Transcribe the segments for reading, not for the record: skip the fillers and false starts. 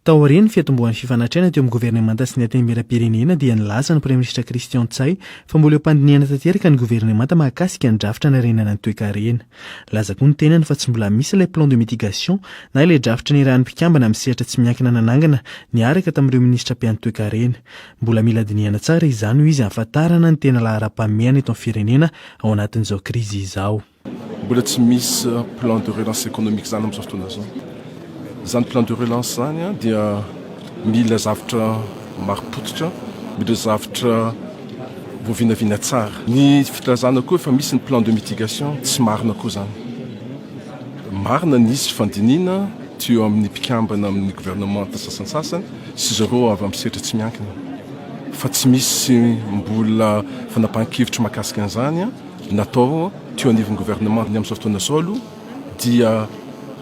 Taorian'ny fiatombohan'ny fifanatreana teo amin'ny governemanta sy ny antenimieram-pirenena dia nilaza ny Praiminisitra Christian Tsay fa mbola eo am-pandiniana tanteraka ny governemanta mahakasika ny drafitra narenana ny toe-karena. Laza koa ny tenany fa tsy mbola misy ilay plan de mitigation na ilay drafitra nirahan'ny mpikambana amin'ny sehatra tsy miankina nanangana niaraka tamin'ireo ministra mpiany toe-karena. Mbola mila diniana tsara izany ho izy hahafantarana ny tena lahara-pameana eto amin'ny firenena ao anatin'izao krizy izao. Mbola tsy misy plan de relance économique zany amin'izao fotoana zao. Zany plan de relance zany dia mila zavatra maripototra, mila zavatra voavinavina tsara. Ny filazana koa efa misy ny plan de mitigation tsy marina koa zany. Marina nisy fandiniana teo amin'ny mpikambana amin'ny gouvernement sasany sy zareo avy amin'ny sehatra tsy miankina. Fa tsy misy mbola fanapahan-kevitra mahakasika an'izany natao teo anivon'ny gouvernement ny amin'izao fotoana izao aloha dia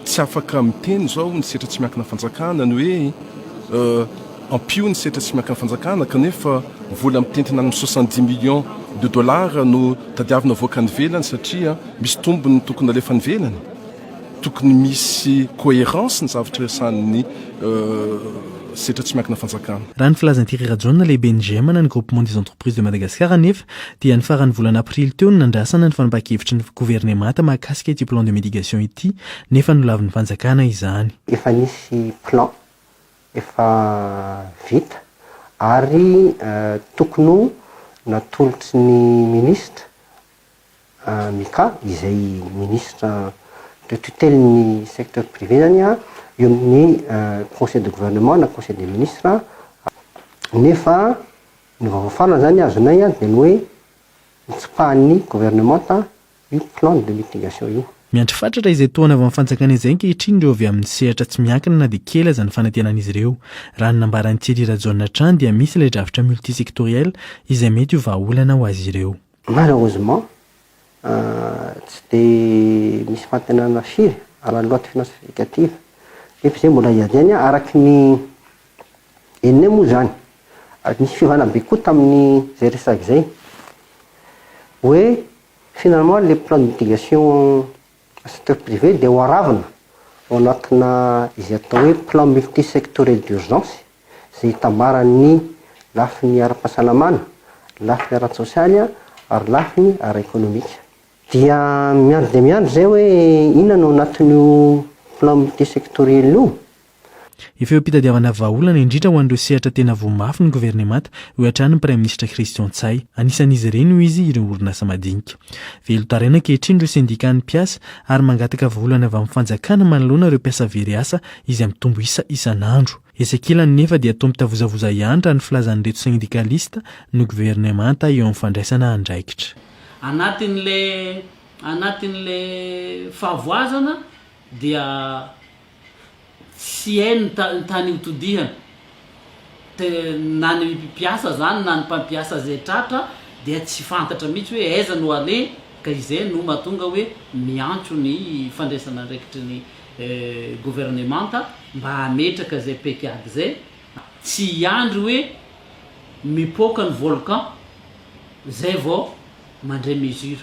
tsy afaka miteny zao ny sehatra tsy miankina fanjakana ny hoe ampio ny sehatra tsy miankina fanjakana kanefa vola mitentina amin'ny 70 millions de dollars no tadiavina voaka ny velany satria misy tombony tokony alefa ny velany. Tokony misy cohérence ny zavatra resan'ny sehatra tsy miankina fanjakana. Raha ny filazan'ny Thierry Rajoelina lehibe ny GEM na ny groupement des entreprises de Madagascar nefa dia ny faran'ny volana aprily teo no nandrasana ny fanapahan-kevitry ny governemanta mahakasika ity plan de mitigation ity nefa nolavin'ny fanjakana izany. Efa nisy plan efa vita ary tokony natolotry ny ministra Mika izay ministra de tutelle ny secteur privé zany eo amin'ny conseil de gouvernement na conseil des ministres nefa ny vaovao zany azonay dia ny hoe nitsipahany gouvernement io plan de mitigation io. Miandry fatratra izay toana avy amin'ny fanjakana izay ankehitriny ireo avy amin'ny sehatra tsy miankina na dia kely aza ny fanantenan'izy ireo. Raha ny nambaran'ny Thierry Rajoelina hatrany dia misy ilay drafitra multisectoriel izay mety ho vahaolana ho azy ireo. Malheureusement tsy dia misy fantenana firy ara loi de finances rectificative nefa izay mbola iadiany araky ny enina moa zany ary nisy fivana be koa tamin'ny zay resaky izay hoe finalement le plan de mitigation secteur privé dia ho aravina ao anatina izay atao hoe plan multisectoriel d'urgence izay hitambaran'ny lafiny ara-pahasalamana, lafiny ara-tsosialy ary lafiny ara-ekonomika. Dia miandry dia miandry zay hoe inona no anatin'io plan multisectoriel io. Efa eo am-pitadiavana vahaolana indrindra ho an'ireo sehatra tena voamafy ny governemanta ho hatrany ny Praiminisitra Christian Tsay. Anisan'izy ireny ho izy ireo orinasa madinika. Velotaraina ankehitriny ireo sendikan'ny mpiasa ary mangataka vahaolana avy amin'ny fanjakana manoloana ireo mpiasa very asa izay mitombo isan'andro. Esekilany nefa dia toa mitavozavoza ihany raha ny filazan'ireto sendikalista no governemanta eo amin'ny fandraisana andraikitra. Anatin'le fahavoazana dia tsy hainy ny tany hotodihana na ny mpiasa zany na ny mpampiasa zay tratra dia tsy fantatra mihitsy hoe aiza no ale ka izay no mahatonga hoe miantso ny fandraisana andraikitry ny gouvernemanta mba hametraka zay pekady zay tsy hiandry hoe mipoaka ny volcan zay vao mandray mesure.